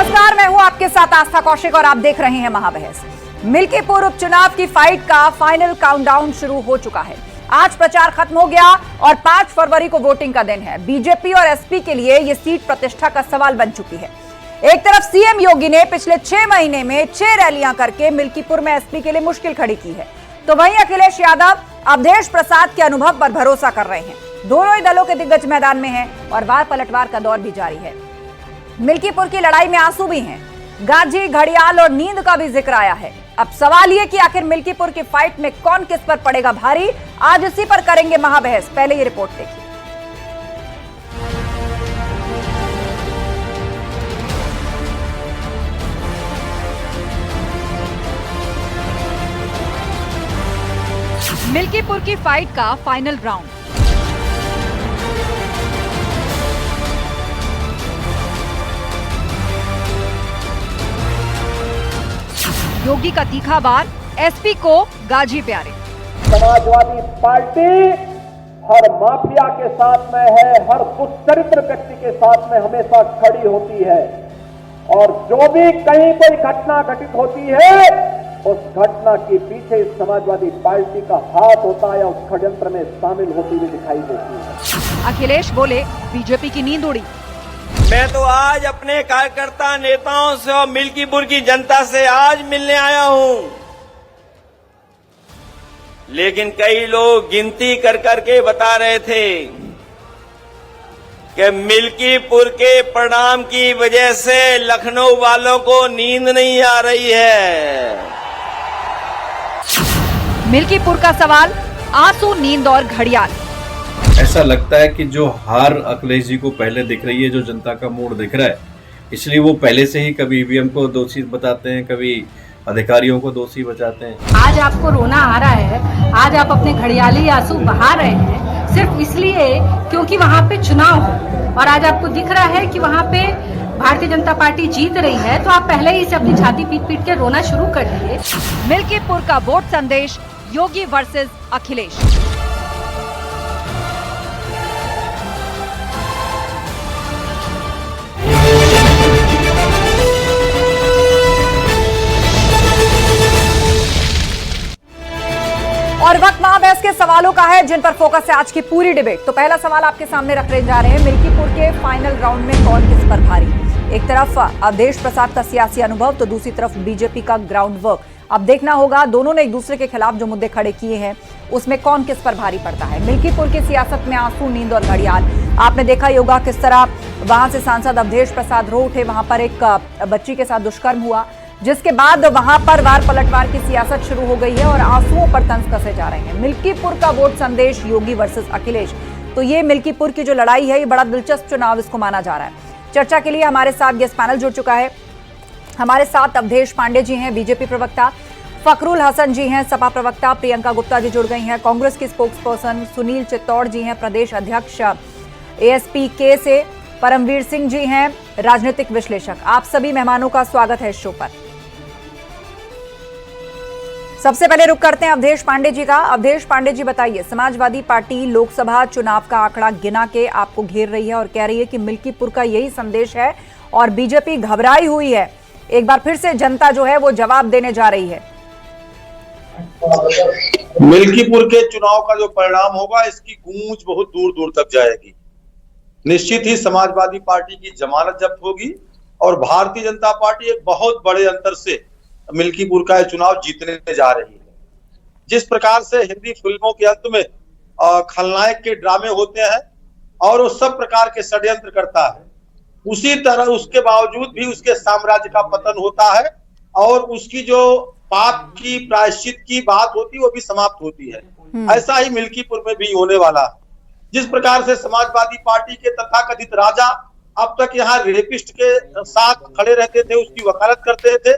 नमस्कार, मैं हूं आपके साथ आस्था कौशिक और आप देख रहे हैं महाबहस। मिल्कीपुर उपचुनाव की फाइट का फाइनल काउंटडाउन शुरू हो चुका है। आज प्रचार खत्म हो गया और 5 फरवरी को वोटिंग का दिन है। बीजेपी और एसपी के लिए यह सीट प्रतिष्ठा का सवाल बन चुकी है। एक तरफ सीएम योगी ने पिछले 6 महीने में 6 रैलियां करके मिल्कीपुर में एसपी के लिए मुश्किल खड़ी की है, तो वहीं अखिलेश यादव अवधेश प्रसाद के अनुभव पर भरोसा कर रहे हैं। दोनों ही दलों के दिग्गज मैदान में हैं और वार पलटवार का दौर भी जारी है। मिल्कीपुर की लड़ाई में आंसू भी हैं, गाजी, घड़ियाल और नींद का भी जिक्र आया है। अब सवाल ये कि आखिर मिल्कीपुर की फाइट में कौन किस पर पड़ेगा भारी, आज इसी पर करेंगे महाबहस। पहले ये रिपोर्ट देखिए। मिल्कीपुर की फाइट का फाइनल राउंड। योगी का तीखा वार, एसपी को गाजी प्यारे। समाजवादी पार्टी हर माफिया के साथ में है, हर दुष्चरित्र व्यक्ति के साथ में हमेशा खड़ी होती है और जो भी कहीं कोई घटना घटित होती है उस घटना के पीछे समाजवादी पार्टी का हाथ होता है, उस षड्यंत्र में शामिल होती हुई दिखाई देती है। अखिलेश बोले, बीजेपी की नींद उड़ी। मैं तो आज अपने कार्यकर्ता नेताओं से और मिल्कीपुर की जनता से आज मिलने आया हूं, लेकिन कई लोग गिनती कर करके बता रहे थे कि मिल्कीपुर के परिणाम की वजह से लखनऊ वालों को नींद नहीं आ रही है। मिल्कीपुर का सवाल, आंसू, नींद और घड़ियाल। ऐसा लगता है कि जो हार अखिलेश जी को पहले दिख रही है, जो जनता का मूड दिख रहा है, इसलिए वो पहले से ही कभी ईवीएम को दोषी बताते हैं, कभी अधिकारियों को दोषी बचाते हैं। आज आपको रोना आ रहा है, आज आप अपने घड़ियाली आंसू बहा रहे हैं सिर्फ इसलिए क्योंकि वहाँ पे चुनाव हो और आज आपको दिख रहा है कि वहाँ पे भारतीय जनता पार्टी जीत रही है, तो आप पहले ही से अपनी छाती पीट पीट के रोना शुरू कर दिए। मिल्कीपुर का वोट संदेश, योगी वर्सेस अखिलेश। और वक्त महाबहस के सवालों का है जिन पर फोकस है आज की पूरी डिबेट। तो पहला सवाल आपके सामने रखने जा रहे हैं, मिल्कीपुर के फाइनल राउंड में कौन किस पर भारी। एक तरफ अवधेश प्रसाद का सियासी अनुभव, तो दूसरी तरफ बीजेपी का ग्राउंड वर्क। अब देखना होगा दोनों ने एक दूसरे के खिलाफ जो मुद्दे खड़े किए हैं उसमें कौन किस पर भारी पड़ता है। मिल्कीपुर की सियासत में आंसू, नींद और घड़ियाल। आपने देखा योगा किस तरह वहां से सांसद अवधेश प्रसाद रो उठे, वहां पर एक बच्ची के साथ दुष्कर्म हुआ, जिसके बाद वहां पर वार पलटवार की सियासत शुरू हो गई है और आंसुओं पर तंज कसे जा रहे हैं। मिल्कीपुर का वोट संदेश, योगी वर्सेस अखिलेश। तो ये मिल्कीपुर की जो लड़ाई है, ये बड़ा दिलचस्प चुनाव इसको माना जा रहा है। चर्चा के लिए हमारे साथ गेस्ट पैनल जुड़ चुका है। हमारे साथ अवधेश पांडे जी हैं, बीजेपी प्रवक्ता, फखरुल हसन जी हैं, सपा प्रवक्ता, प्रियंका गुप्ता जी जुड़ गई हैं, कांग्रेस की स्पोक्स पर्सन, सुनील चित्तौड़ जी हैं, प्रदेश अध्यक्ष एएसपी के से, परमवीर सिंह जी हैं, राजनीतिक विश्लेषक। आप सभी मेहमानों का स्वागत है इस शो पर। सबसे पहले रुक करते हैं अवधेश पांडे जी का। अवधेश पांडे जी बताइए, समाजवादी पार्टी लोकसभा चुनाव का आंकड़ा गिना के आपको घेर रही है और कह रही है कि मिल्कीपुर का यही संदेश है और बीजेपी घबराई हुई है। एक बार फिर से जनता जो है वो जवाब देने जा रही है। मिल्कीपुर के चुनाव का जो परिणाम होगा, इसकी गूंज बहुत दूर दूर तक जाएगी। निश्चित ही समाजवादी पार्टी की जमानत जब्त होगी और भारतीय जनता पार्टी एक बहुत बड़े अंतर से मिल्कीपुर का चुनाव जीतने जा रही है। जिस प्रकार से हिंदी फिल्मों के अंत में खलनायक के ड्रामे होते हैं और वो सब प्रकार के षड्यंत्र करता है, उसी तरह उसके बावजूद भी उसके साम्राज्य का पतन होता है और उसकी जो पाप की प्रायश्चित की बात होती है वो भी समाप्त होती है। ऐसा ही मिल्कीपुर में भी होने वाला है। जिस प्रकार से समाजवादी पार्टी के तथाकथित राजा अब तक यहाँ रेपिस्ट के साथ खड़े रहते थे, उसकी वकालत करते थे।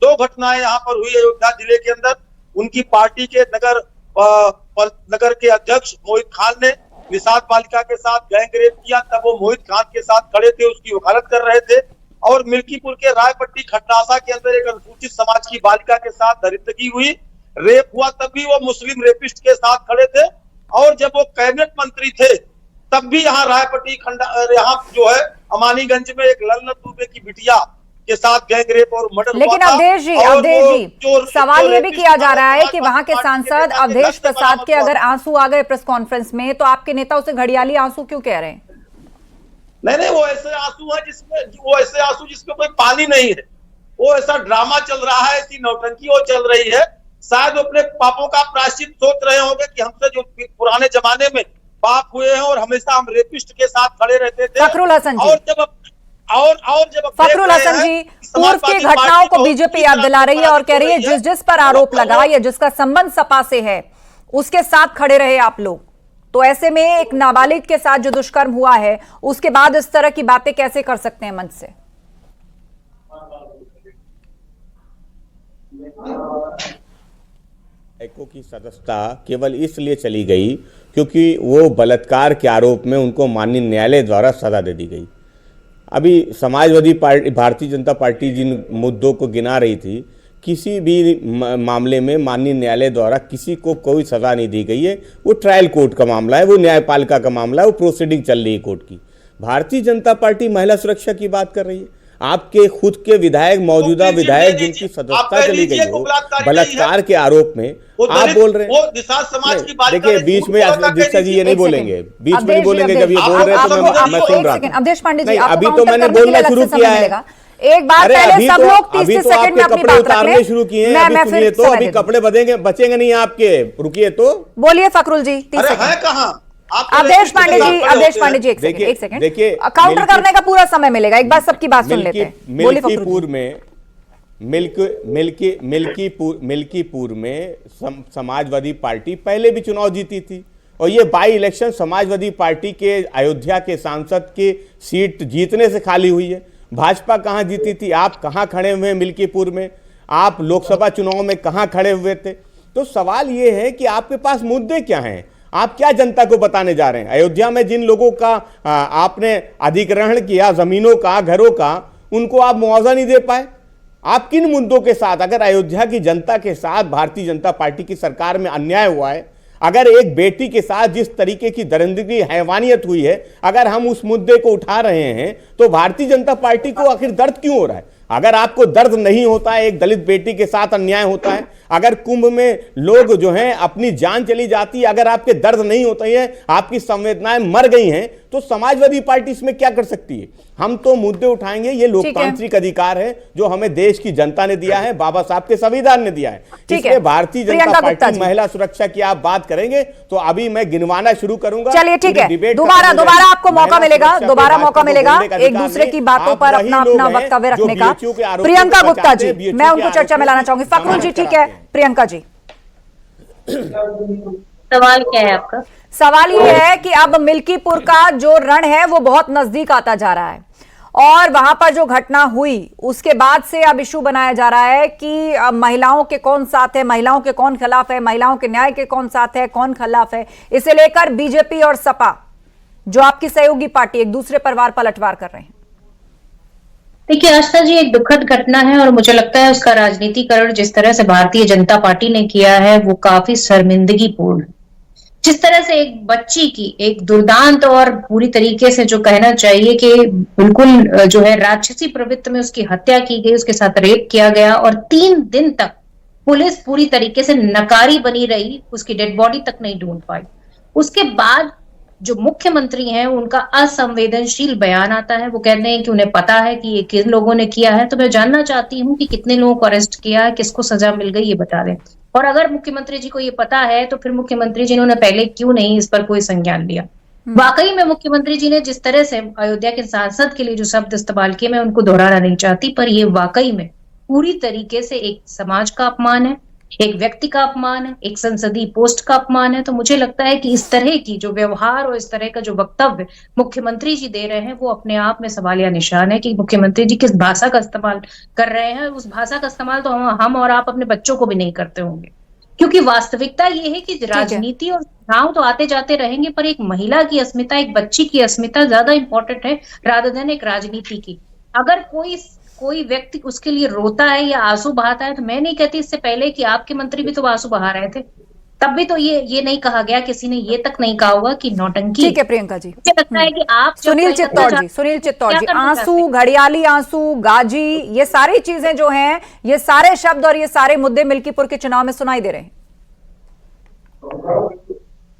2 घटनाएं यहाँ पर हुई अयोध्या जिले के अंदर। उनकी पार्टी के नगर के अध्यक्ष मोहित खान ने निषाद बालिका के साथ गैंग रेप किया, तब वो मोहित खान के साथ खड़े थे, उसकी वकालत कर रहे थे। और मिल्कीपुर के रायपट्टी खटनासा के अंदर एक अनुसूचित समाज की बालिका के साथ दरिद्रगी हुई, रेप हुआ, तब भी वो मुस्लिम रेपिस्ट के साथ खड़े थे। और जब वो कैबिनेट मंत्री थे तब भी यहाँ रायपट्टी यहाँ जो है अमानीगंज में एक ललनत दुबे की बिटिया के साथ गैंगरेप और मर्डर हुआ लेकिन था। अवधेश जी सवाल ये भी किया जा रहा है कि वहां के सांसद अवधेश प्रसाद के अगर आंसू आ गए प्रेस कॉन्फ्रेंस में, तो आपके नेता उसे घड़ियाली आंसू क्यों कह रहे हैं? नहीं, वो ऐसे आंसू है जिसमें कोई पानी नहीं है। वो ऐसा ड्रामा चल रहा है, ऐसी नौटंकी वो चल रही है। शायद वो अपने पापों का प्रायश्चित सोच रहे होंगे कि हमसे जो पुराने जमाने में पाप हुए हैं और हमेशा हम रेपिस्ट के साथ खड़े रहते थे। फखरुल हसन जी, और जब फखरुल हसन जी, पूर्व की घटनाओं को बीजेपी याद दिला रही है और कह रही है जिस पर आरोप लगा या जिसका संबंध सपा से है उसके साथ खड़े रहे आप लोग। तो ऐसे में एक नाबालिग के साथ जो दुष्कर्म हुआ है उसके बाद इस तरह की बातें कैसे कर सकते हैं मंच से? विधायकों की सदस्यता केवल इसलिए चली गई क्योंकि वो बलात्कार के आरोप में उनको माननीय न्यायालय द्वारा सजा दे दी गई। अभी समाजवादी पार्टी, भारतीय जनता पार्टी जिन मुद्दों को गिना रही थी, किसी भी मामले में माननीय न्यायालय द्वारा किसी को कोई सजा नहीं दी गई है। वो ट्रायल कोर्ट का मामला है, वो न्यायपालिका का मामला है, वो प्रोसीडिंग चल रही है कोर्ट की। भारतीय जनता पार्टी महिला सुरक्षा की बात कर रही है। आपके खुद के विधायक, मौजूदा विधायक जिनकी सदस्यता चली गई हो बलात्कार के आरोप में, आप बोल रहे हैं। देखिए बीच में दीक्षा जी ये नहीं बोलेंगे, बीच में नहीं बोलेंगे। जब ये बोल रहे हैं तो मैं सुन रहा हूँ। अवधेश पांडे जी, अभी तो मैंने बोलना शुरू किया है। एक बात पहले सब लोग 30 सेकंड में अपनी बात उतारने शुरू किए हैं। अभी सुनिए तो, अभी कपड़े बचेंगे नहीं आपके, रुकिए तो। बोलिए फखरुल जी, 30 सेकंड। अवधेश पांडे जी एक सेकंड देखिए, काउंटर करने का पूरा समय मिलेगा। एक बार सबकी बात सुन लेते हैं। मिल्कीपुर में समाजवादी पार्टी पहले भी चुनाव जीती थी और ये बाई इलेक्शन समाजवादी पार्टी के अयोध्या के सांसद की सीट जीतने से खाली हुई है। भाजपा कहां जीती थी? आप कहां खड़े हुए हैं मिल्कीपुर में? आप लोकसभा चुनाव में कहां खड़े हुए थे? तो सवाल ये है कि आपके पास मुद्दे क्या हैं? आप क्या जनता को बताने जा रहे हैं? अयोध्या में जिन लोगों का आपने अधिग्रहण किया, जमीनों का, घरों का, उनको आप मुआवजा नहीं दे पाए। आप किन मुद्दों के साथ, अगर अयोध्या की जनता के साथ भारतीय जनता पार्टी की सरकार में अन्याय हुआ है, अगर एक बेटी के साथ जिस तरीके की दरिंदगी, हैवानियत हुई है, अगर हम उस मुद्दे को उठा रहे हैं तो भारतीय जनता पार्टी को आखिर दर्द क्यों हो रहा है? अगर आपको दर्द नहीं होता है, एक दलित बेटी के साथ अन्याय होता है, अगर कुंभ में लोग जो हैं अपनी जान चली जाती है, अगर आपके दर्द नहीं होते हैं, आपकी संवेदनाएं मर गई हैं, तो समाजवादी पार्टी इसमें क्या कर सकती है? हम तो मुद्दे उठाएंगे। ये लोकतांत्रिक अधिकार है जो हमें देश की जनता ने दिया है, बाबा साहब के संविधान ने दिया है। इसलिए भारतीय जनता पार्टी महिला सुरक्षा की आप बात करेंगे तो अभी मैं गिनवाना शुरू करूंगा। चलिए ठीक है, दोबारा आपको मौका मिलेगा, एक दूसरे की बातों पर अपना वक्तव्य रखने का। प्रियंका गुप्ता जी, मैं उनको चर्चा में लाना चाहूंगी। फखरुल जी ठीक है, प्रियंका जी सवाल क्या है आपका? सवाल ये है कि अब मिल्कीपुर का जो रण है वो बहुत नजदीक आता जा रहा है और वहां पर जो घटना हुई उसके बाद से अब इशू बनाया जा रहा है कि महिलाओं के कौन साथ है, महिलाओं के कौन खिलाफ है, महिलाओं के न्याय के कौन साथ है, कौन खिलाफ है। इसे लेकर बीजेपी और सपा, जो आपकी सहयोगी पार्टी, एक दूसरे पर वार पलटवार कर रहे हैं। देखिए आस्था जी, एक दुखद घटना है और मुझे लगता है उसका राजनीतिकरण जिस तरह से भारतीय जनता पार्टी ने किया है वो काफी शर्मिंदगीपूर्ण। जिस तरह से एक बच्ची की एक दुर्दांत और पूरी तरीके से जो कहना चाहिए कि बिल्कुल जो है राक्षसी प्रवृत्ति में उसकी हत्या की गई, उसके साथ रेप किया गया और 3 दिन तक पुलिस पूरी तरीके से नकारी बनी रही, उसकी डेड बॉडी तक नहीं ढूंढ पाई। उसके बाद जो मुख्यमंत्री हैं उनका असंवेदनशील बयान आता है। वो कहते हैं कि उन्हें पता है कि ये किन लोगों ने किया है। तो मैं जानना चाहती हूँ कि कितने लोगों को अरेस्ट किया है, किसको सजा मिल गई, ये बता दें। और अगर मुख्यमंत्री जी को ये पता है तो फिर मुख्यमंत्री जी ने पहले क्यों नहीं इस पर कोई संज्ञान लिया? वाकई में मुख्यमंत्री जी ने जिस तरह से अयोध्या के सांसद के लिए जो शब्द इस्तेमाल किए, मैं उनको दोहराना नहीं चाहती, पर ये वाकई में पूरी तरीके से एक समाज का अपमान है, एक व्यक्ति का अपमान है, एक संसदीय पोस्ट का अपमान है। तो मुझे लगता है कि इस तरह की जो व्यवहार और इस तरह का जो वक्तव्य मुख्यमंत्री जी दे रहे हैं वो अपने आप में सवालिया निशान है कि मुख्यमंत्री जी किस भाषा का इस्तेमाल कर रहे हैं। उस भाषा का इस्तेमाल तो हम और आप अपने बच्चों को भी नहीं करते होंगे, क्योंकि वास्तविकता ये है कि राजनीति और चुनाव तो आते जाते रहेंगे, पर एक महिला की अस्मिता, एक बच्ची की अस्मिता ज्यादा इंपॉर्टेंट है रादर देन एक राजनीति की। अगर कोई व्यक्ति उसके लिए रोता है या आंसू बहाता है तो मैं नहीं कहती इससे पहले कि आपके मंत्री भी तो आंसू बहा रहे थे। तब भी तो ये नहीं कहा गया, किसी ने ये तक नहीं कहा होगा कि नौटंकी। ठीक है प्रियंका जी, मुझे लगता है कि आप सुनील चित्तौड़ जी, आंसू, घड़ियाली आंसू, गाजी, ये सारी चीजें जो हैं, ये सारे शब्द और ये सारे मुद्दे मिल्कीपुर के चुनाव में सुनाई दे रहे हैं।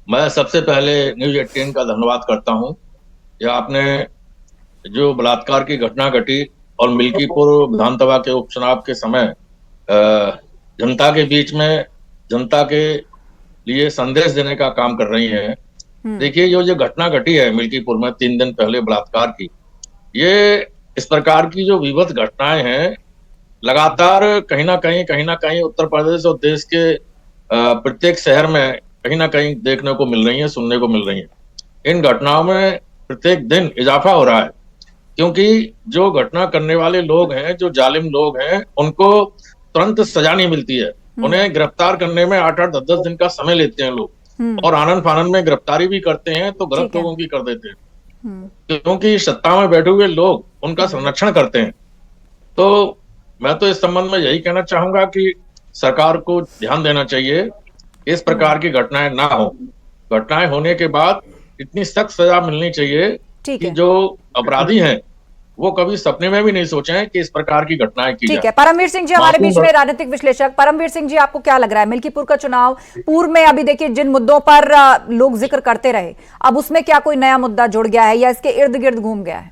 मैं सबसे पहले न्यूज 18 का धन्यवाद करता हूं। यह आपने जो बलात्कार की घटना घटी और मिल्कीपुर विधानसभा के उपचुनाव के समय जनता के बीच में जनता के लिए संदेश देने का काम कर रही हैं। देखिए, जो घटना घटी है मिल्कीपुर में 3 दिन पहले बलात्कार की, ये इस प्रकार की जो विभत्स घटनाएं हैं लगातार कहीं ना कहीं उत्तर प्रदेश और देश के प्रत्येक शहर में कहीं ना कहीं देखने को मिल रही है, सुनने को मिल रही है। इन घटनाओं में प्रत्येक दिन इजाफा हो रहा है, क्योंकि जो घटना करने वाले लोग हैं, जो जालिम लोग हैं, उनको तुरंत सजा नहीं मिलती है। उन्हें गिरफ्तार करने में 8-8, 10-10 दिन का समय लेते हैं लोग, और आनन फानन में गिरफ्तारी भी करते हैं तो गलत लोगों की कर देते हैं, क्योंकि सत्ता में बैठे हुए लोग उनका संरक्षण करते हैं। तो मैं तो इस संबंध में यही कहना चाहूंगा कि सरकार को ध्यान देना चाहिए, इस प्रकार की घटनाएं ना हो। घटनाएं होने के बाद इतनी सख्त सजा मिलनी चाहिए कि जो अपराधी हैं वो कभी सपने में भी नहीं सोचे हैं कि इस प्रकार की घटनाएं की जाए। ठीक है, परमवीर सिंह जी हमारे बीच में, राजनीतिक विश्लेषक। परमवीर सिंह जी, आपको क्या लग रहा है मिल्कीपुर का चुनाव पूर्व में, अभी देखिए जिन मुद्दों पर लोग जिक्र करते रहे, अब उसमें क्या कोई नया मुद्दा जुड़ गया है या इसके इर्द गिर्द घूम गया है?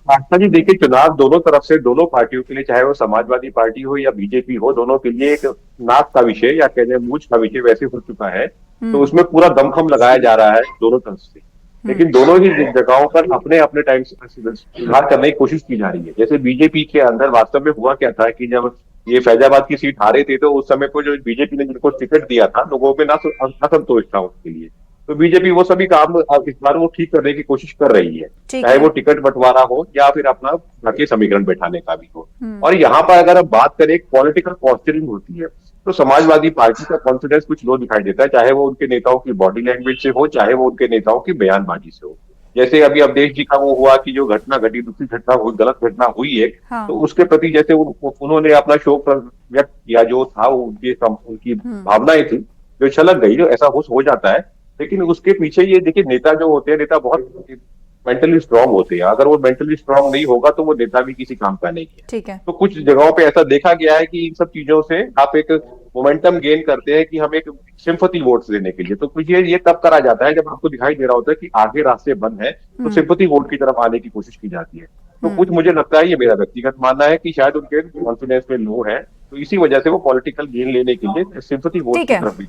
आस्था जी, देखिए, चुनाव दोनों तरफ से, दोनों पार्टियों के लिए, चाहे वो समाजवादी पार्टी हो या बीजेपी हो, दोनों के लिए एक नाक का विषय या कहते हैं मूंछ का विषय वैसे हो चुका है। तो उसमें पूरा दमखम लगाया जा रहा है दोनों तरफ से, लेकिन दोनों ही जगहों पर अपने अपने टाइम से सुधार करने की कोशिश की जा रही है। जैसे बीजेपी के अंदर वास्तव में हुआ क्या था कि जब ये फैजाबाद की सीट हारे थे तो उस समय को जो बीजेपी ने जिनको टिकट दिया था, लोगों में असंतोष था उसके लिए। तो बीजेपी वो सभी काम इस बार वो ठीक करने की कोशिश कर रही है, चाहे वो टिकट बंटवारा हो या फिर अपना बाकी समीकरण बैठाने का भी हो। और यहाँ पर अगर हम बात करें, पॉलिटिकल पॉस्चरिंग होती है, तो समाजवादी पार्टी का कॉन्फिडेंस कुछ लो दिखाई देता है, चाहे वो उनके नेताओं की बॉडी लैंग्वेज से हो, चाहे वो उनके नेताओं की बयानबाजी से हो। जैसे अभी अवधेश जी का वो हुआ कि जो घटना घटी, दूसरी घटना हुई, गलत घटना हुई है, तो उसके प्रति जैसे उन्होंने अपना शोक व्यक्त किया, जो था उनकी भावनाएं थी जो छलक गई, जो ऐसा हो जाता है। लेकिन उसके पीछे ये देखिए, नेता जो होते हैं, नेता बहुत मेंटली स्ट्रांग होते हैं। अगर वो मेंटली स्ट्रांग नहीं होगा तो वो नेता भी किसी काम का नहीं है। ठीक है। तो कुछ जगहों पे ऐसा देखा गया है कि इन सब चीजों से आप एक मोमेंटम गेन करते हैं कि हम एक सिंपैथी वोट्स देने के लिए, तो कुछ ये तब करा जाता है जब आपको दिखाई दे रहा होता है कि आगे रास्ते बंद है, तो सिंपैथी वोट की तरफ आने की कोशिश की जाती है। तो कुछ मुझे लगता है, ये मेरा व्यक्तिगत मानना है कि शायद उनके कॉन्फिडेंस में लो है, तो इसी वजह से वो पॉलिटिकल गेन लेने के लिए सिंपैथी वोट की तरफ भी।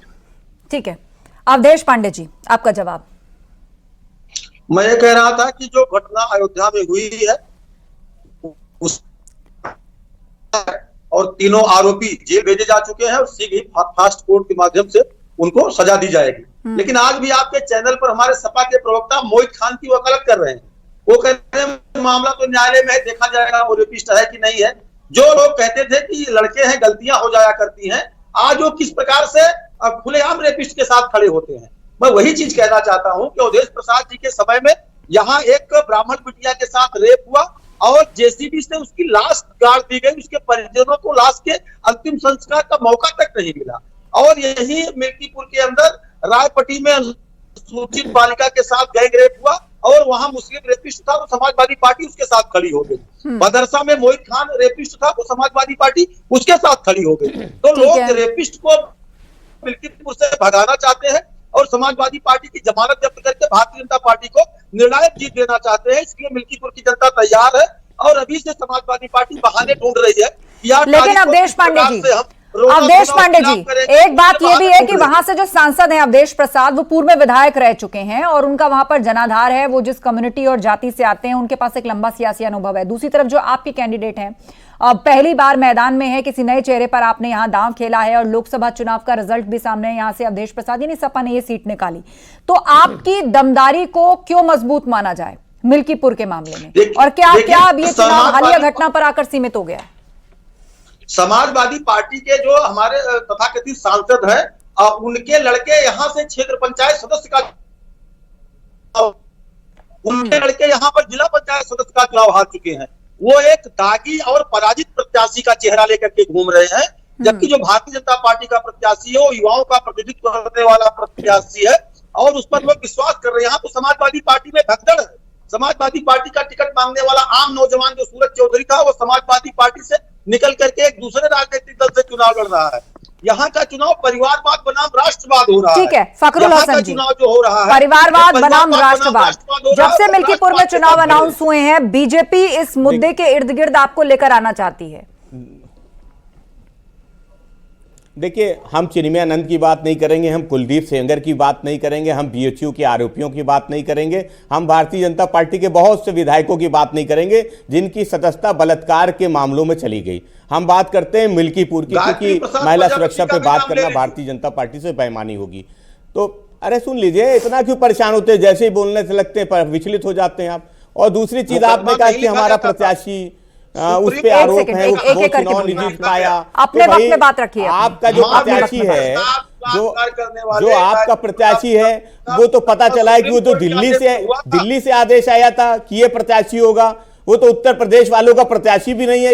ठीक है, अवधेश पांडे जी, आपका जवाब। मैं ये कह रहा था कि जो घटना अयोध्या में हुई है उस और तीनों आरोपी जेल भेजे जा चुके हैं और शीघ्र ही फास्ट कोर्ट के माध्यम से उनको सजा दी जाएगी। लेकिन आज भी आपके चैनल पर हमारे सपा के प्रवक्ता मोहित खान की वकालत कर रहे हैं। वो कह रहे हैं मामला तो न्यायालय में है, देखा जाएगा वो रेपिस्ट है कि नहीं है। जो लोग कहते थे कि लड़के हैं, गलतियां हो जाया करती हैं, आज वो किस प्रकार से खुलेआम रेपिस्ट के साथ खड़े होते हैं। मैं वही चीज कहना चाहता हूं कि अवधेश प्रसाद जी के समय में यहाँ एक ब्राह्मण बिटिया के साथ रेप हुआ और जेसीबी से उसकी लाश गाड़ दी गई, उसके परिजनों को लाश के अंतिम संस्कार का मौका तक नहीं मिला। और यही मिल्कीपुर के अंदर रायपट्टी में सूचित बालिका के साथ गैंग रेप हुआ और वहां मुस्लिम रेपिस्ट था, तो समाजवादी पार्टी उसके साथ खड़ी हो गई। मदरसा में मोहित खान रेपिस्ट था, तो समाजवादी पार्टी उसके साथ खड़ी हो गई। तो लोग रेपिस्ट को मिल्कीपुर से भगाना चाहते हैं और समाजवादी पार्टी की जमानत जब्त करके भारतीय जनता पार्टी को निर्णायक जीत देना चाहते हैं। इसलिए मिल्कीपुर की जनता तैयार है और अभी से समाजवादी पार्टी बहाने ढूंढ रही है। लेकिन अवधेश पांडे जी, एक बात ये भी है कि वहां से जो सांसद हैं अवधेश प्रसाद, वो पूर्व में विधायक रह चुके हैं और उनका वहां पर जनाधार है, वो जिस कम्युनिटी और जाति से आते हैं उनके पास एक लंबा सियासी अनुभव है। दूसरी तरफ जो आपके कैंडिडेट हैं, पहली बार मैदान में है, किसी नए चेहरे पर आपने यहाँ दांव खेला है और लोकसभा चुनाव का रिजल्ट भी सामने है, यहाँ से अवधेश प्रसाद यानी सपा ने ये सीट निकाली, तो आपकी दमदारी को क्यों मजबूत माना जाए मिल्कीपुर के मामले में? और क्या अब ये चुनाव हालिया घटना पर आकर सीमित हो गया है? समाजवादी पार्टी के जो हमारे तथाकथित सांसद हैं, उनके लड़के यहाँ से क्षेत्र पंचायत सदस्य का, उनके लड़के यहाँ पर जिला पंचायत सदस्य का चुनाव हार चुके हैं। वो एक दागी और पराजित प्रत्याशी का चेहरा लेकर के घूम रहे हैं। जबकि जो भारतीय जनता पार्टी का प्रत्याशी है वो युवाओं का प्रतिनिधित्व करने वाला प्रत्याशी है और उस पर लोग विश्वास कर रहे हैं। यहाँ तो समाजवादी पार्टी में भगदड़ है। समाजवादी पार्टी का टिकट मांगने वाला आम नौजवान जो सूरज चौधरी था वो समाजवादी पार्टी से निकल करके एक दूसरे राजनीतिक दल से चुनाव लड़ रहा है। यहाँ का चुनाव परिवारवाद बनाम राष्ट्रवाद हो रहा है। ठीक है फखरुल हसन जी, चुनाव जो हो रहा है परिवारवाद बनाम राष्ट्रवाद। जब से मिल्कीपुर में चुनाव अनाउंस हुए हैं, बीजेपी इस मुद्दे के इर्द गिर्द आपको लेकर आना चाहती है। देखिए, हम चिन्मयानंद की बात नहीं करेंगे, हम कुलदीप सेंगर की बात नहीं करेंगे, हम बीएचयू के आरोपियों की बात नहीं करेंगे, हम भारतीय जनता पार्टी के बहुत से विधायकों की बात नहीं करेंगे जिनकी सदस्यता बलात्कार के मामलों में चली गई। हम बात करते हैं मिल्कीपुर की, क्योंकि महिला सुरक्षा पे बात करना भारतीय जनता पार्टी से बेईमानी होगी। तो अरे सुन लीजिए, इतना क्यों परेशान होते हैं, जैसे ही बोलने से लगते हैं विचलित हो जाते हैं आप। और दूसरी चीज आपने कहा कि हमारा प्रत्याशी उस पे आरोप है वो चुनाव नहीं जीत पाया। अपने वक्त में बात रखिए। आपका जो प्रत्याशी है, जो आपका प्रत्याशी है, वो तो पता चला है कि वो तो दिल्ली से आदेश आया था कि ये प्रत्याशी होगा। वो तो उत्तर प्रदेश वालों का प्रत्याशी भी नहीं है,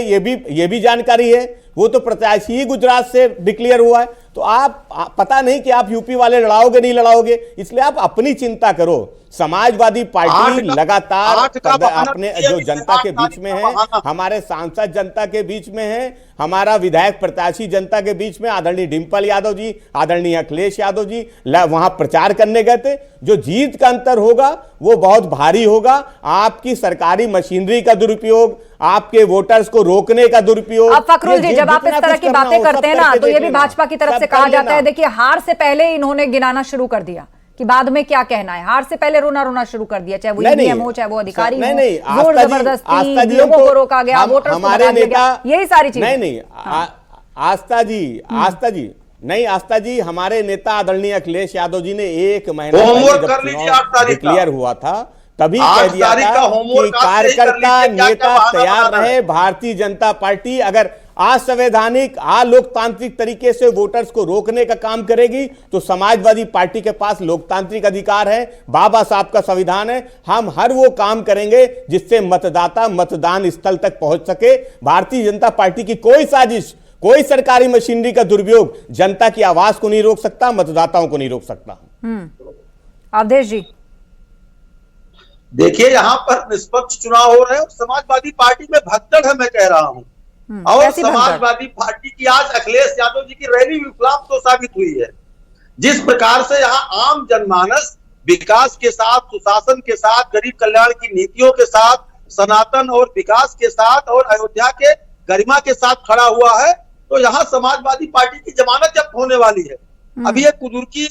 ये भी जानकारी है। वो तो प्रत्याशी ही गुजरात से डिक्लेयर हुआ है। तो आप पता नहीं कि आप यूपी वाले लड़ाओगे नहीं लड़ाओगे, इसलिए आप अपनी चिंता करो। समाजवादी पार्टी लगातार अपने जो जनता के बीच में है, हमारे सांसद जनता के बीच में है, हमारा विधायक प्रत्याशी जनता के बीच में, आदरणीय डिंपल यादव जी, आदरणीय अखिलेश यादव जी वहां प्रचार करने गए थे। जो जीत का अंतर होगा वो बहुत भारी होगा। आपकी सरकारी मशीनरी का दुरुपयोग, आपके वोटर्स को रोकने का दुरुपयोग। अब फखरुल जी, जब आप इस तरह की बातें करते हैं ना, तो ये भी भाजपा की तरफ से कहा जाता है, देखिए हार से पहले इन्होंने गिनाना शुरू कर दिया कि बाद में क्या कहना है। हार से पहले रोना शुरू कर दिया, चाहे वो ईवीएम हो, चाहे वो अधिकारी हो, जोर जबरदस्ती, लोगों को रोका गया, वोटर्स को रोका गया, यही सारी चीजें। नहीं आस्था जी, हमारे नेता आदरणीय अखिलेश यादव जी ने 1 महीना डिक्लेयर हुआ था तभी कह दिया था कि कार्यकर्ता नेता तैयार रहे, भारतीय जनता पार्टी अगर असंवैधानिक लोकतांत्रिक तरीके से वोटर्स को रोकने का काम करेगी तो समाजवादी पार्टी के पास लोकतांत्रिक अधिकार है, बाबा साहब का संविधान है। हम हर वो काम करेंगे जिससे मतदाता मतदान स्थल तक पहुंच सके। भारतीय जनता पार्टी की कोई साजिश, कोई सरकारी मशीनरी का दुरुपयोग जनता की आवाज को नहीं रोक सकता, मतदाताओं को नहीं रोक सकता। अवधेश जी, देखिए यहाँ पर निष्पक्ष चुनाव हो रहे हैं, समाजवादी पार्टी में भगदड़ है, मैं कह रहा हूँ। और समाजवादी पार्टी की आज अखिलेश यादव जी की रैली विफलाप तो साबित हुई है। जिस प्रकार से यहाँ आम जनमानस विकास के साथ, सुशासन के साथ, गरीब कल्याण की नीतियों के साथ, सनातन और विकास के साथ और अयोध्या के गरिमा के साथ खड़ा हुआ है, तो यहाँ समाजवादी पार्टी की जमानत जब्त होने वाली है। अभी ये कुदुर्की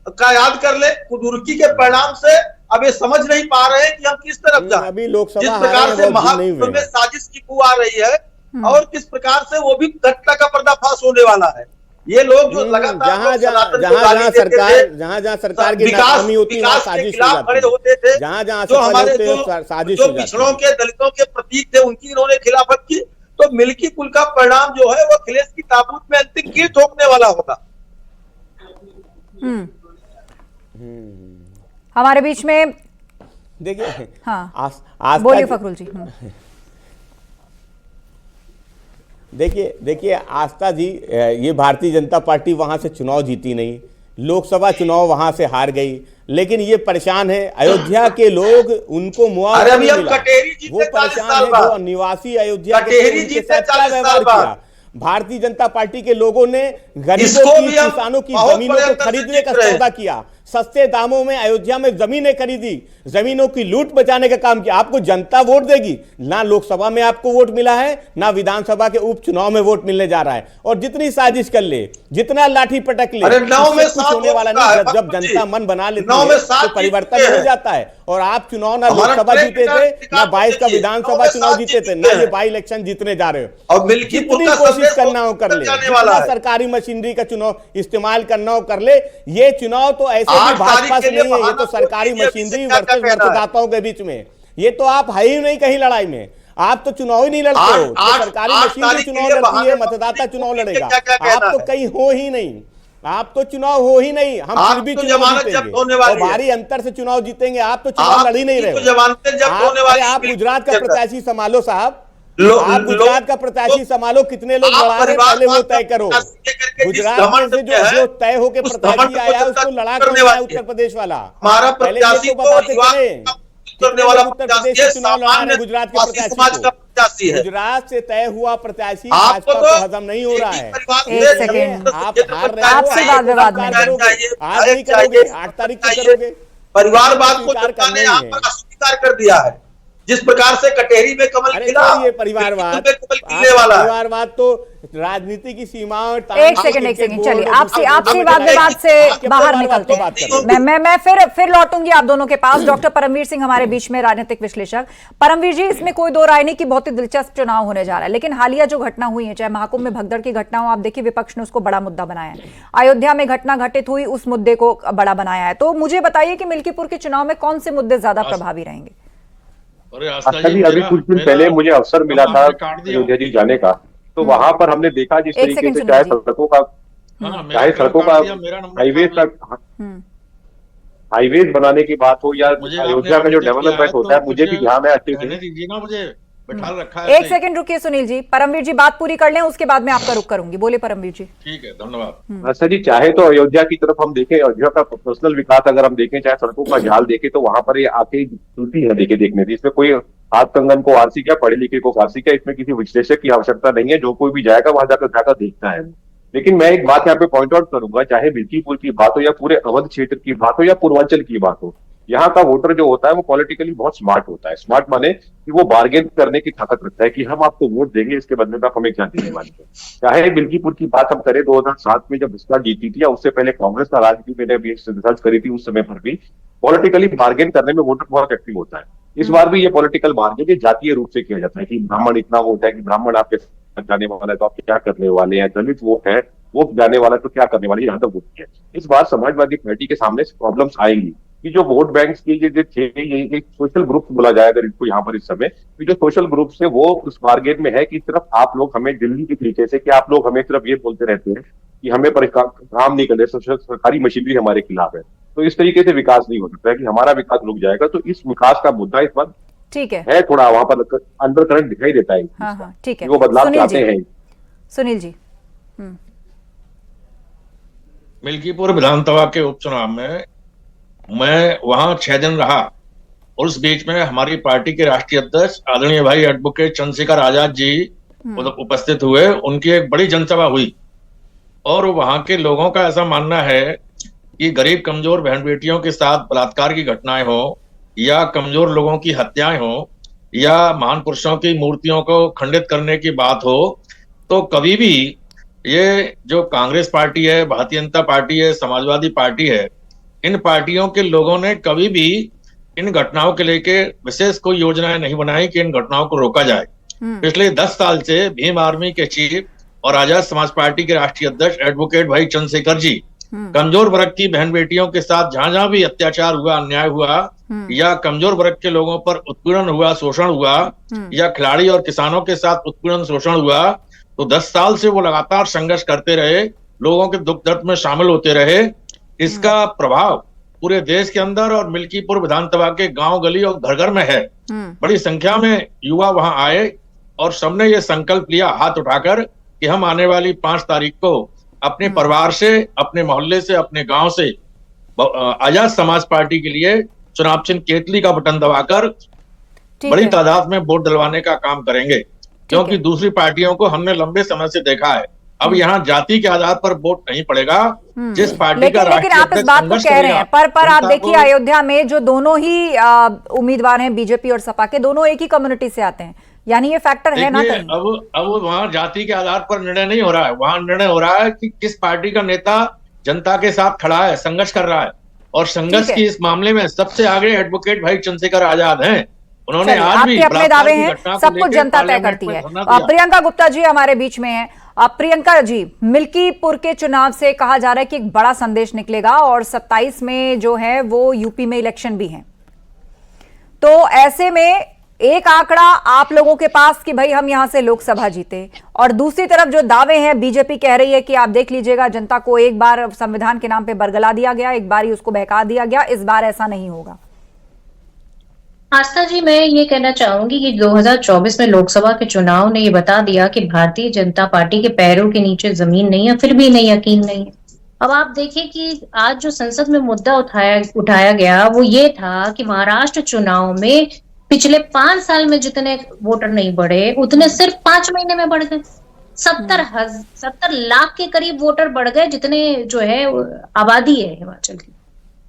का याद कर ले, कुदुर्की के परिणाम से अब ये समझ नहीं पा रहे हैं कि हम किस तरफ जाएं। अभी लोकसभा जिस प्रकार से महाकुंभ में साजिश की बू आ रही है और किस प्रकार से वो भी घटना का पर्दाफाश होने वाला है। ये लोग जो लगातार जहां सरकार की नाकामी होती है वहां साजिश हो खड़े होते थे, जहां जो हमारे जो पिछड़ों के दलितों के प्रतीक थे उनकी इन्होंने खिलाफत की, तो मिल्की पुल का परिणाम जो है वो अखिलेश की ताबूत में अंतिम कील ठोकने वाला होगा। हमारे बीच में देखिए, हाँ बोलिए फखरुल जी। देखिए आस्था जी, ये भारतीय जनता पार्टी वहां से चुनाव जीती नहीं, लोकसभा चुनाव वहां से हार गई, लेकिन ये परेशान है अयोध्या के लोग, उनको मुआवजा नहीं मिला। वो परेशान है जो निवासी अयोध्या के उनके साथ क्या व्यवहार किया। भारतीय जनता पार्टी के लोगों ने गरीबों की, किसानों की जमीनों को खरीदने का सौदा किया, सस्ते दामों में अयोध्या में जमीनें खरीदी, जमीनों की लूट बचाने का काम किया। आपको जनता वोट देगी ना, लोकसभा में आपको वोट मिला है ना विधानसभा के उपचुनाव में वोट मिलने जा रहा है। और जितनी साजिश कर ले, जितना लाठी पटक ले, कुछ होने वाला नहीं। जब जनता मन बना लेती है तो परिवर्तन हो जाता है। और आप चुनाव ना लोकसभा जीते थे, ना 22 का विधानसभा चुनाव जीते थे, ना ये बाई इलेक्शन जीतने जा रहे हो। जितनी कोशिश करना हो कर ले, जितना सरकारी मशीनरी का चुनाव इस्तेमाल करना हो कर ले। ये चुनाव तो ऐसे भाजपा से नहीं है, ये तो सरकारी मशीनरी वर्सेस मतदाताओं के बीच में। ये तो आप है ही नहीं कहीं लड़ाई में, आप तो चुनाव ही नहीं लड़ते हो। तो सरकारी मशीनरी चुनाव लड़ती है, मतदाता चुनाव लड़ेगा, आप तो कहीं हो ही नहीं। आप तो चुनाव हो ही नहीं, हम फिर भी चुनाव जीतेंगे और भारी अंतर से चुनाव जीतेंगे। आप तो चुनाव लड़ ही नहीं रहे हो। आप गुजरात का प्रत्याशी संभालो साहब, आप गुजरात का प्रत्याशी संभालो, कितने लोग लड़ा रहे पहले वो तय करो। गुजरात में से जो तय होकर प्रत्याशी आया उसको लड़ा कौन है? उत्तर प्रदेश वाला। हमारा प्रत्याशी करने वाला उत्तर प्रदेश से चुनाव लड़ा है गुजरात के प्रत्याशी है। गुजरात से तय हुआ प्रत्याशी भाजपा को हजम नहीं हो रहा है। एक सेकंड, आप हार रहे हो, आपसे वाद विवाद में आज नहीं करोगे, 8 तारीख को करोगे। परिवारवाद को जनता ने यहाँ पर अस्वीकार कर दिया है। जिस प्रकार से कटेरी में कमल खिला, ये परिवारवाद तो राजनीति की सीमाओं। एक सेकंड चलिए, आपसे वाद विवाद से बाहर निकलते हैं। मैं फिर लौटूंगी आप दोनों के पास। डॉक्टर परमवीर सिंह हमारे बीच में, राजनीतिक विश्लेषक। परमवीर जी, इसमें कोई दो राय नहीं कि बहुत ही दिलचस्प चुनाव होने जा रहा है, लेकिन हालिया जो घटना हुई है, चाहे महाकुंभ में भगदड़ की घटना हो, आप देखिए विपक्ष ने उसको बड़ा मुद्दा बनाया है। अयोध्या में घटना घटित हुई, उस मुद्दे को बड़ा बनाया है। तो मुझे बताइए कि मिल्कीपुर के चुनाव में कौन से मुद्दे ज्यादा प्रभावी रहेंगे? अभी कुछ दिन पहले मुझे अवसर मिला था अयोध्या जी जाने का, तो वहां पर हमने देखा जिस तरीके से चाहे सड़कों का हाईवेज बनाने की बात हो या अयोध्या का जो डेवलपमेंट होता है, मुझे भी ध्यान है अच्छे से। एक सेकंड रुकिए सुनील जी, परमवीर जी बात पूरी कर लें, उसके बाद मैं आपका रुख करूंगी। बोले परमवीर जी। ठीक है, धन्यवाद। अच्छा जी, चाहे तो अयोध्या की तरफ हम देखें, अयोध्या का पर्सनल विकास अगर हम देखें, चाहे सड़कों का जाल देखें, तो वहां पर ये आके चलती है देखने की। इसमें कोई हाथ कंगन को आरसी क्या, पढ़े लिखे को आरसी क्या, इसमें किसी विश्लेषक की आवश्यकता नहीं है। जो कोई भी जाएगा वहां जाकर देखता है। लेकिन मैं एक बात यहाँ पे पॉइंट आउट करूंगा, चाहे मिल्कीपुर की बात हो या पूरे अवध क्षेत्र की बात हो या पूर्वांचल की बात हो, यहाँ का वोटर जो होता है वो पॉलिटिकली बहुत स्मार्ट होता है। स्मार्ट माने कि वो बार्गेन करने की ताकत रखता है कि हम आपको वोट देंगे, इसके बदले में आप हमें क्या देने वाले हैं। चाहे मिल्कीपुर की बात हम करें, 2007 में जब बसपा जीती थी या उससे पहले कांग्रेस का राजनीति, मैंने भी रिसर्च करी थी, उस समय पर भी पॉलिटिकली बार्गेन करने में वोटर बहुत एक्टिव होता है। इस बार भी ये पॉलिटिकल बार्गेन जातीय रूप से किया जाता है कि ब्राह्मण इतना वोट है, कि ब्राह्मण आपके जाने वाला है तो आप क्या करने वाले हैं, दलित वोट है वो जाने वाला तो क्या करने वाले, यहाँ तक वोट है। इस बार समाजवादी पार्टी के सामने प्रॉब्लम्स आएंगी कि जो वोट बैंक की ये सोशल ग्रुप बोला जाए अगर इनको यहाँ पर इस समय, कि जो सोशल ग्रुप है वो उस बार्गेन में है कि सिर्फ आप लोग हमें दिल्ली के तरीके से, कि आप लोग हमें सिर्फ ये बोलते रहते हैं कि हमें काम नहीं करने, सरकारी मशीनरी हमारे खिलाफ है। तो इस तरीके से विकास नहीं हो सकता है कि हमारा विकास रुक जाएगा। तो इस विकास का मुद्दा इस बार ठीक है थोड़ा वहां पर अंडर करंट दिखाई देता है। हाँ, ठीक है, वो बदलाव चाहते हैं। सुनील जी। मिल्कीपुर विधानसभा के उपचुनाव में मैं वहां 6 दिन रहा, और उस बीच में हमारी पार्टी के राष्ट्रीय अध्यक्ष आदरणीय भाई एडवोकेट चंद्रशेखर आजाद जी उपस्थित हुए। उनकी एक बड़ी जनसभा हुई, और वहां के लोगों का ऐसा मानना है कि गरीब कमजोर बहन बेटियों के साथ बलात्कार की घटनाएं हो, या कमजोर लोगों की हत्याएं हो, या महान पुरुषों की मूर्तियों को खंडित करने की बात हो, तो कभी भी ये जो कांग्रेस पार्टी है, भारतीय जनता पार्टी है, समाजवादी पार्टी है, इन पार्टियों के लोगों ने कभी भी इन घटनाओं के लेके विशेष कोई योजनाएं नहीं बनाई कि इन घटनाओं को रोका जाए। पिछले 10 साल से भीम आर्मी के चीफ और आजाद समाज पार्टी के राष्ट्रीय अध्यक्ष एडवोकेट भाई चंद्रशेखर जी कमजोर वर्ग की बहन बेटियों के साथ जहां जहां भी अत्याचार हुआ, अन्याय हुआ, या कमजोर वर्ग के लोगों पर उत्पीड़न हुआ, शोषण हुआ, या खिलाड़ी और किसानों के साथ उत्पीड़न शोषण हुआ, तो 10 साल से वो लगातार संघर्ष करते रहे, लोगों के दुख दर्द में शामिल होते रहे। इसका प्रभाव पूरे देश के अंदर और मिल्कीपुर विधानसभा के गांव गली और घर घर में है। बड़ी संख्या में युवा वहां आए और सबने ये संकल्प लिया हाथ उठाकर कि हम आने वाली 5 तारीख को अपने परिवार से, अपने मोहल्ले से, अपने गांव से आजाद समाज पार्टी के लिए चुनाव चिन्ह केतली का बटन दबाकर बड़ी तादाद में वोट डलवाने का काम करेंगे। क्योंकि दूसरी पार्टियों को हमने लंबे समय से देखा है, अब यहाँ जाति के आधार पर वोट नहीं पड़ेगा। जिस पार्टी का लेकिन आप इस बात को कह रहे हैं, पर आप देखिए अयोध्या में जो दोनों ही उम्मीदवार हैं, बीजेपी और सपा के, दोनों एक ही कम्युनिटी से आते हैं, यानी ये फैक्टर है ना कहीं। अब वहाँ जाति के आधार पर निर्णय नहीं हो रहा है, वहाँ निर्णय हो रहा है कि किस पार्टी का नेता जनता के साथ खड़ा है, संघर्ष कर रहा है। और संघर्ष की इस मामले में सबसे आगे एडवोकेट भाई चंद्रशेखर आजाद हैं। उन्होंने आज भी अपने दावे हैं, सब कुछ जनता तय करती है। प्रियंका गुप्ता जी हमारे बीच में है। प्रियंका जी, मिल्कीपुर के चुनाव से कहा जा रहा है कि एक बड़ा संदेश निकलेगा, और 27 में जो है वो यूपी में इलेक्शन भी है, तो ऐसे में एक आंकड़ा आप लोगों के पास कि भाई हम यहां से लोकसभा जीते, और दूसरी तरफ जो दावे हैं, बीजेपी कह रही है कि आप देख लीजिएगा, जनता को एक बार संविधान के नाम पे बरगला दिया गया, एक बार ही उसको बहका दिया गया, इस बार ऐसा नहीं होगा। आस्था जी, मैं ये कहना चाहूंगी कि 2024 में लोकसभा के चुनाव ने ये बता दिया कि भारतीय जनता पार्टी के पैरों के नीचे जमीन नहीं है, फिर भी नहीं, यकीन नहीं है। अब आप देखिए कि आज जो संसद में मुद्दा उठाया गया वो ये था कि महाराष्ट्र चुनाव में पिछले 5 साल में जितने वोटर नहीं बढ़े उतने सिर्फ 5 महीने में बढ़ गए। 70 लाख के करीब वोटर बढ़ गए, जितने जो है आबादी है हिमाचल की।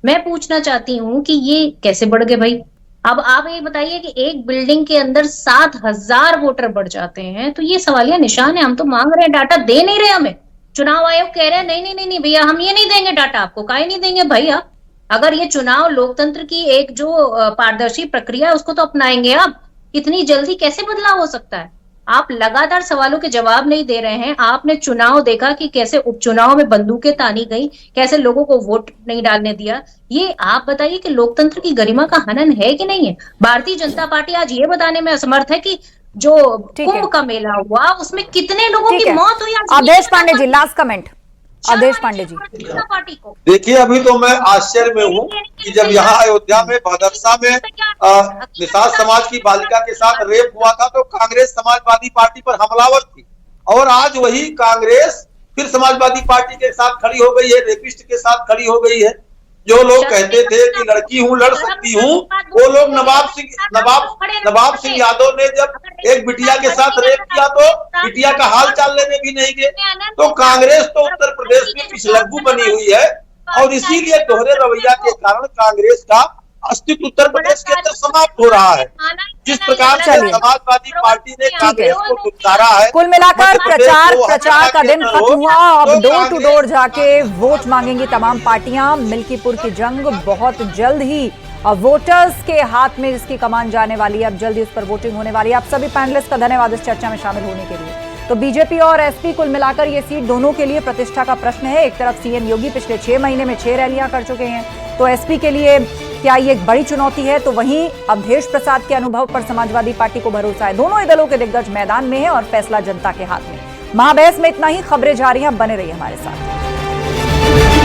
मैं पूछना चाहती हूँ कि ये कैसे बढ़ गए भाई? अब आप ये बताइए कि एक बिल्डिंग के अंदर 7,000 वोटर बढ़ जाते हैं, तो ये सवालिया निशान है। हम तो मांग रहे हैं, डाटा दे नहीं रहे हमें। चुनाव आयोग कह रहे हैं नहीं नहीं नहीं नहीं भैया, हम ये नहीं देंगे डाटा आपको। काहे नहीं देंगे भैया? अगर ये चुनाव लोकतंत्र की एक जो पारदर्शी प्रक्रिया है उसको तो अपनाएंगे आप। इतनी जल्दी कैसे बदलाव हो सकता है? आप लगातार सवालों के जवाब नहीं दे रहे हैं। आपने चुनाव देखा कि कैसे उपचुनाव में बंदूकें तानी गई, कैसे लोगों को वोट नहीं डालने दिया। ये आप बताइए कि लोकतंत्र की गरिमा का हनन है कि नहीं है? भारतीय जनता पार्टी आज ये बताने में असमर्थ है कि जो कुंभ का मेला हुआ उसमें कितने लोगों की मौत हुई। Awadhesh Pandey ji, last comment. Awadhesh Pandey ji, party को देखिए, अभी तो मैं आश्चर्य में हूँ कि जब यहाँ अयोध्या में भदरसा में निषाद समाज की बालिका के साथ रेप हुआ था तो कांग्रेस समाजवादी पार्टी पर हमलावर थी, और आज वही कांग्रेस फिर समाजवादी पार्टी के साथ खड़ी हो गई है, रेपिस्ट के साथ खड़ी हो गई है। जो लोग कहते थे कि लड़की हूँ, लड़ सकती हूँ, वो लोग नवाब सिंह यादव ने जब एक बिटिया के साथ रेप किया तो बिटिया का हाल चाल लेने भी नहीं गए। तो कांग्रेस तो उत्तर प्रदेश में पिछलग्गू बनी हुई है, और इसीलिए दोहरे रवैया के कारण कांग्रेस का अस्तित्व उत्तर प्रदेश के अंदर समाप्त हो रहा है। जिस प्रकार से समाजवादी पार्टी ने कांग्रेस को दुत्कारा है। कुल मिलाकर प्रचार का दिन खत्म हुआ। अब डोर टू डोर जाके वोट मांगेंगी तमाम पार्टियां। मिल्कीपुर की जंग बहुत जल्द ही वोटर्स के हाथ में जिसकी कमान जाने वाली है, अब जल्दी उस पर वोटिंग होने वाली है। आप सभी पैनलिस्ट का धन्यवाद इस चर्चा में शामिल होने के लिए। तो बीजेपी और एसपी कुल मिलाकर ये सीट दोनों के लिए प्रतिष्ठा का प्रश्न है। एक तरफ सीएम योगी पिछले 6 महीने में 6 रैलियां कर चुके हैं, तो एसपी के लिए क्या ये एक बड़ी चुनौती है? तो वहीं अवधेश प्रसाद के अनुभव पर समाजवादी पार्टी को भरोसा है। दोनों ही दलों के दिग्गज मैदान में है और फैसला जनता के हाथ में। महाबहस में इतना ही। खबरें जारी हैं, बने रहिए हमारे साथ।